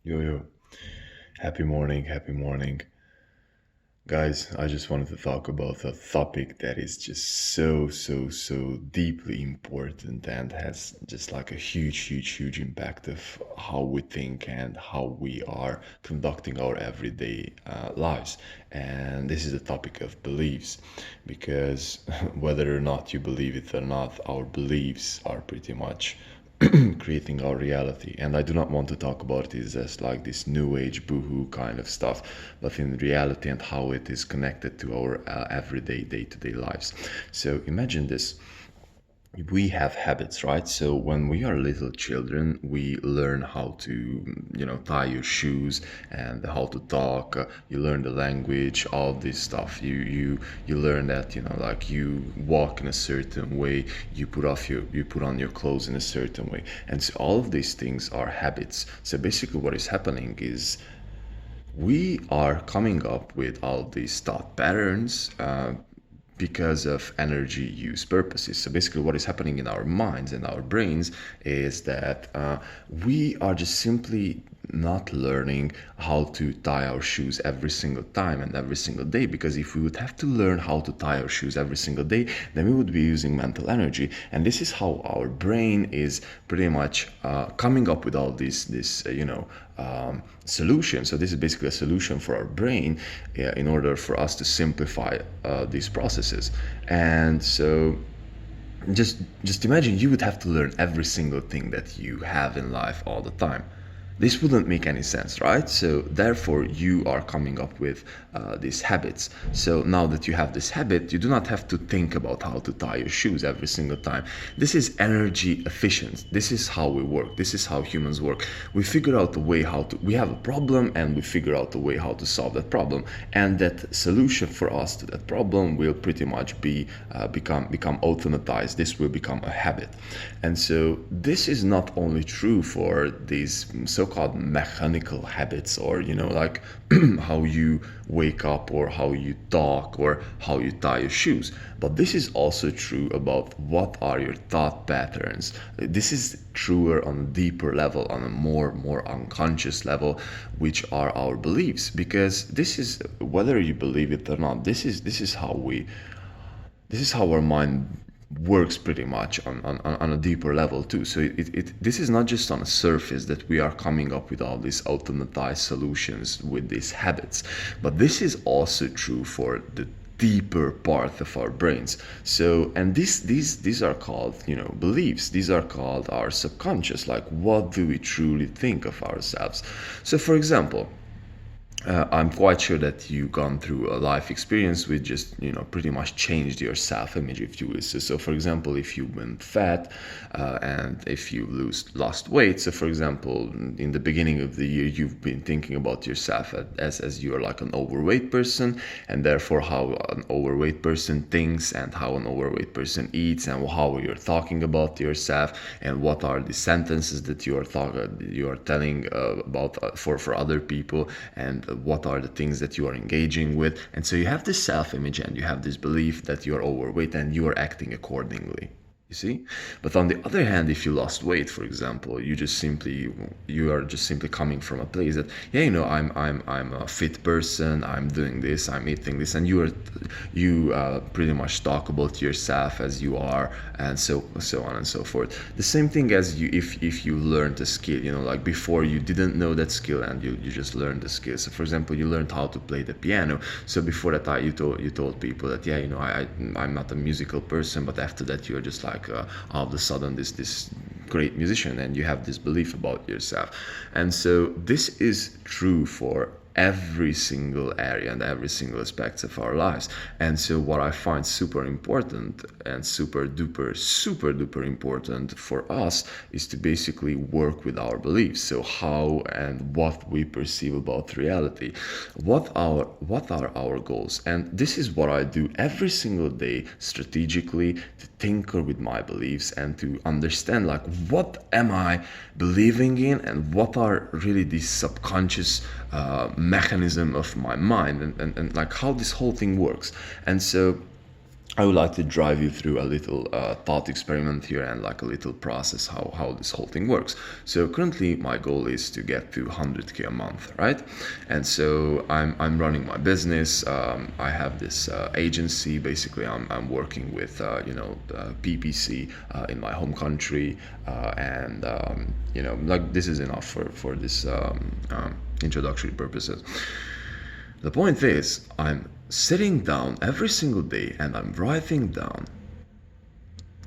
Yo, yo. Happy morning, happy morning. Guys, I just wanted to talk about a topic that is just so deeply important and has just like a huge impact of how we think and how we are conducting our everyday lives. And this is the topic of beliefs because whether or not you believe it or not, our beliefs are pretty much creating our reality. And I do not want to talk about it as like this new age boohoo kind of stuff, but in reality and how it is connected to our everyday day-to-day lives. So imagine this: we have habits, right? So when we are little children, we learn how to, tie your shoes and how to talk. You learn the language, all this stuff. You learn that, like you walk in a certain way. You put on your clothes in a certain way, and so all of these things are habits. So basically, what is happening is we are coming up with all these thought patterns because of energy use purposes. So basically, what is happening in our minds and our brains is that we are just simply not learning how to tie our shoes every single time and every single day, because if we would have to learn how to tie our shoes every single day, then we would be using mental energy, and this is how our brain is pretty much coming up with all this solution. So this is basically a solution for our brain in order for us to simplify these processes. And so just imagine you would have to learn every single thing that you have in life all the time. This wouldn't make any sense, right? So therefore you are coming up with these habits. So now that you have this habit, you do not have to think about how to tie your shoes every single time. This is energy efficient. This is how we work. This is how humans work. We figure out a way we have a problem, and we figure out a way how to solve that problem, and that solution for us to that problem will pretty much become automatized. This will become a habit. And so this is not only true for these so-called mechanical habits, or like how you wake up, or how you talk, or how you tie your shoes, but this is also true about what are your thought patterns. This is truer on a deeper level, on a more unconscious level, which are our beliefs, because this is, whether you believe it or not, this is how our mind works pretty much on a deeper level too. So this is not just on a surface that we are coming up with all these automatized solutions with these habits, but this is also true for the deeper part of our brains. So, and these are called, beliefs. These are called our subconscious. Like, what do we truly think of ourselves? So for example, I'm quite sure that you've gone through a life experience which just, pretty much changed your self-image, if you will. So for example, if you've been fat and if you lost weight. So for example, in the beginning of the year, you've been thinking about yourself as you're like an overweight person, and therefore how an overweight person thinks, and how an overweight person eats, and how you're talking about yourself, and what are the sentences that you are telling about for other people, and what are the things that you are engaging with. And so you have this self-image, and you have this belief that you're overweight, and you are acting accordingly, you see. But on the other hand, if you lost weight, for example, you are just simply coming from a place that, yeah, I'm a fit person, I'm doing this, I'm eating this, and you pretty much talk about yourself as you are, and so on and so forth. The same thing as if you learned a skill, like before you didn't know that skill, and you just learned the skill. So for example, you learned how to play the piano. So before that, you told people that, yeah, I'm not a musical person, but after that you're just like all of a sudden this great musician, and you have this belief about yourself. And so this is true for every single area and every single aspects of our lives. And so what I find super important and super duper important for us is to basically work with our beliefs. So how and what we perceive about reality, what are our goals. And this is what I do every single day strategically, to tinker with my beliefs and to understand, like, what am I believing in, and what are really these subconscious mechanism of my mind, and like how this whole thing works. And so I would like to drive you through a little thought experiment here and like a little process how this whole thing works. So currently my goal is to get to 100K a month, right? And so I'm running my business. I have this agency. Basically, I'm working with PPC in my home country, and like this is enough for this introductory purposes. The point is, I'm sitting down every single day and I'm writing down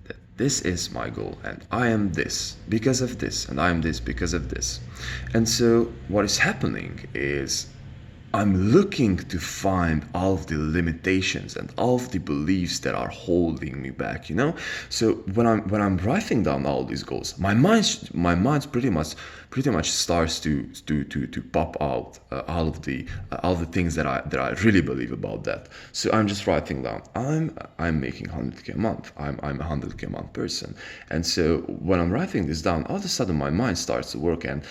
that this is my goal and I am this because of this and I am this because of this. And so what is happening is I'm looking to find all of the limitations and all of the beliefs that are holding me back, you know. So when I'm writing down all these goals, my mind's pretty much starts to pop out all the things that I really believe about that. So I'm just writing down I'm making 100K a month. I'm a 100K a month person. And so when I'm writing this down, all of a sudden my mind starts to work and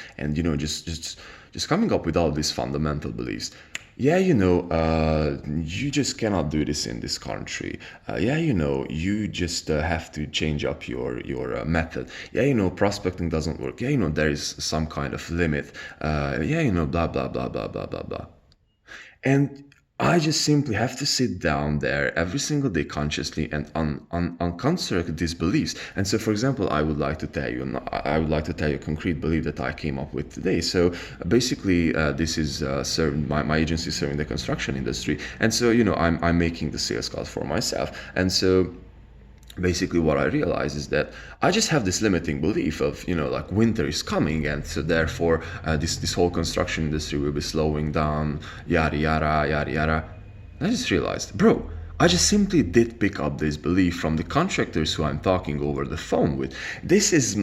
just coming up with all these fundamental beliefs. Yeah, you just cannot do this in this country. Yeah, you just have to change up your method. Yeah, prospecting doesn't work. Yeah, there is some kind of limit. Yeah, blah blah blah blah blah blah blah. And I just simply have to sit down there every single day consciously and unconstruct these beliefs. And so, for example, I would like to tell you a concrete belief that I came up with today. So basically, this is my agency serving the construction industry. And so, I'm making the sales calls for myself. And so basically what I realize is that I just have this limiting belief of, like winter is coming, and so therefore this whole construction industry will be slowing down, yada yada yada yada. And I just realized, bro, I just simply did pick up this belief from the contractors who I'm talking over the phone with. This is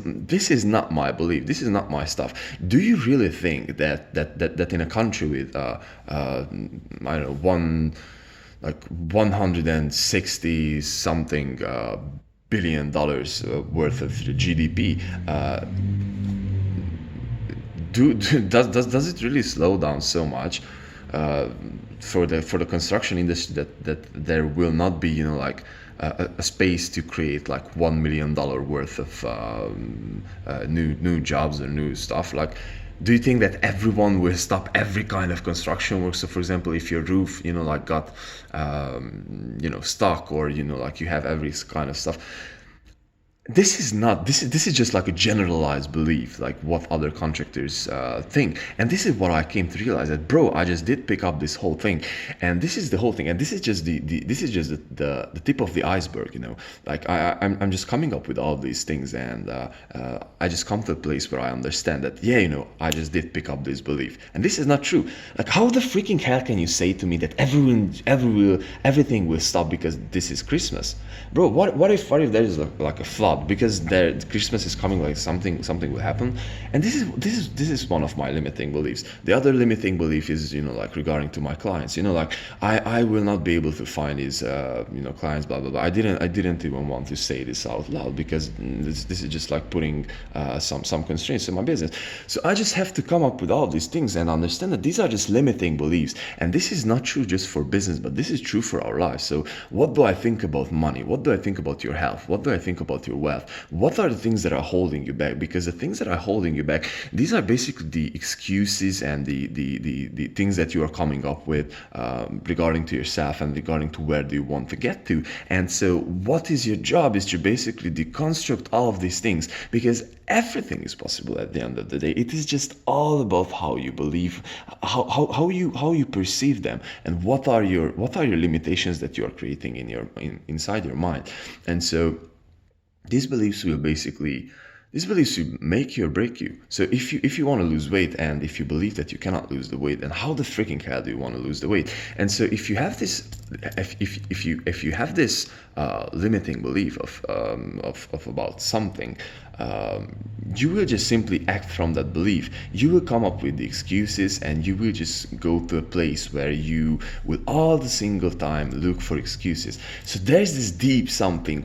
not my belief. This is not my stuff. Do you really think that in a country with I don't know, 160 something billion dollars worth of GDP, does it really slow down so much for the construction industry that there will not be a space to create like $1 million worth of new jobs or new stuff? Like, do you think that everyone will stop every kind of construction work? So for example, if your roof got stuck, or like you have every kind of stuff, this is just like a generalized belief, like what other contractors think. And this is what I came to realize, that bro, I just did pick up this whole thing, and this is the whole thing, and this is just the tip of the iceberg. Like I'm just coming up with all these things, and I just come to a place where I understand that, yeah, I just did pick up this belief, and this is not true. Like, how the freaking hell can you say to me that everything will stop because this is Christmas? Bro, what if there is like a flood because Christmas is coming, like something will happen? And this is one of my limiting beliefs. The other limiting belief is, like regarding to my clients, like I will not be able to find these clients, blah blah blah. I didn't even want to say this out loud because this is just like putting some constraints in my business. So I just have to come up with all these things and understand that these are just limiting beliefs, and this is not true just for business, but this is true for our lives. So what do I think about money? What do I think about your health? What do I think about your wealth? What are the things that are holding you back? Because the things that are holding you back, these are basically the excuses and the things that you are coming up with regarding to yourself and regarding to where do you want to get to. And so what is your job is to basically deconstruct all of these things, because everything is possible at the end of the day. It is just all about how you believe, how you perceive them, and what are your limitations that you are creating inside your mind. And so these beliefs will make you or break you. So if you want to lose weight, and if you believe that you cannot lose the weight, then how the freaking hell do you want to lose the weight? And so if you have this, if you have this limiting belief of about something, you will just simply act from that belief. You will come up with the excuses, and you will just go to a place where you will all the single time look for excuses. So there's this deep something.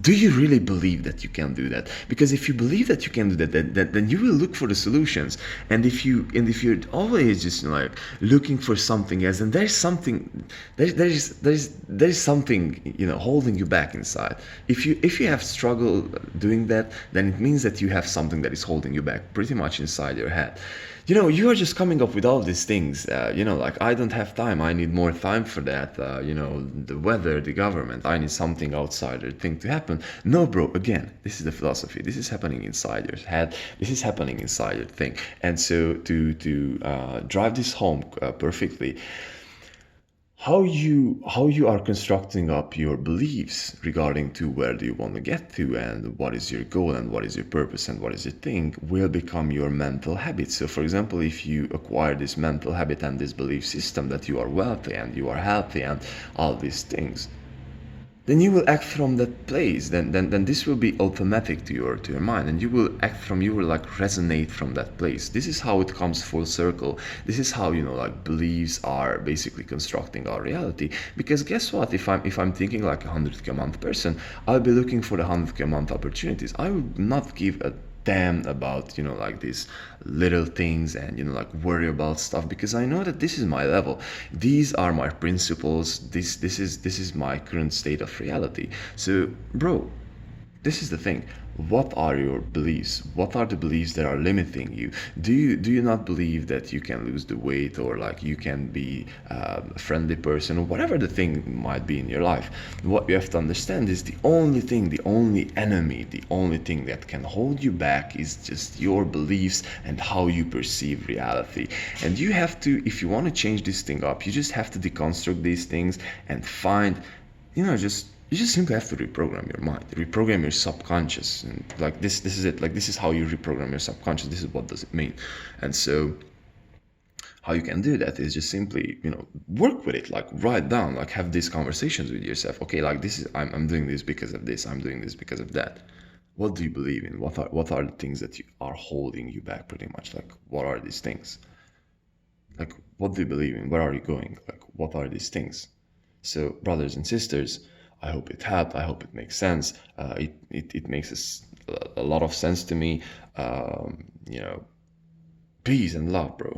Do you really believe that you can do that? Because if you believe that you can do that, then you will look for the solutions. And if you're always just like looking for something else, then there's something, there's something, holding you back inside. If you have struggle doing that, then it means that you have something that is holding you back pretty much inside your head. You are just coming up with all these things, like, I don't have time, I need more time for that, the weather, the government, I need something outsider thing to happen. No, bro, again, this is the philosophy. This is happening inside your head. This is happening inside your thing. And so to drive this home perfectly, how you are constructing up your beliefs regarding to where do you want to get to, and what is your goal, and what is your purpose, and what is your thing, will become your mental habit. So for example, if you acquire this mental habit and this belief system that you are wealthy and you are healthy and all these things, then you will act from that place. Then this will be automatic to your mind, and you will act from, you will like resonate from that place. This is how it comes full circle. This is how, like, beliefs are basically constructing our reality. Because guess what, if I'm thinking like a 100K a month person, I'll be looking for the 100K a month opportunities. I would not give a damn about, like, these little things, and like worry about stuff, because I know that this is my level, these are my principles, this is my current state of reality. So bro, this is the thing. What are your beliefs? What are the beliefs that are limiting you? Do you not believe that you can lose the weight, or like you can be a friendly person, or whatever the thing might be in your life? What you have to understand is the only thing, the only enemy, the only thing that can hold you back is just your beliefs and how you perceive reality. And you have to, if you want to change this thing up, you just have to deconstruct these things and find, you just simply have to reprogram your mind, reprogram your subconscious. And like this is it. Like, this is how you reprogram your subconscious. This is what does it mean. And so how you can do that is just simply, work with it, like write down, like have these conversations with yourself. Okay, like this is, I'm doing this because of this, I'm doing this because of that. What do you believe in? What are the things that are holding you back pretty much? Like, what are these things? Like, what do you believe in? Where are you going? Like, what are these things? So brothers and sisters, I hope it helped. I hope it makes sense. It makes a lot of sense to me. Peace and love, bro.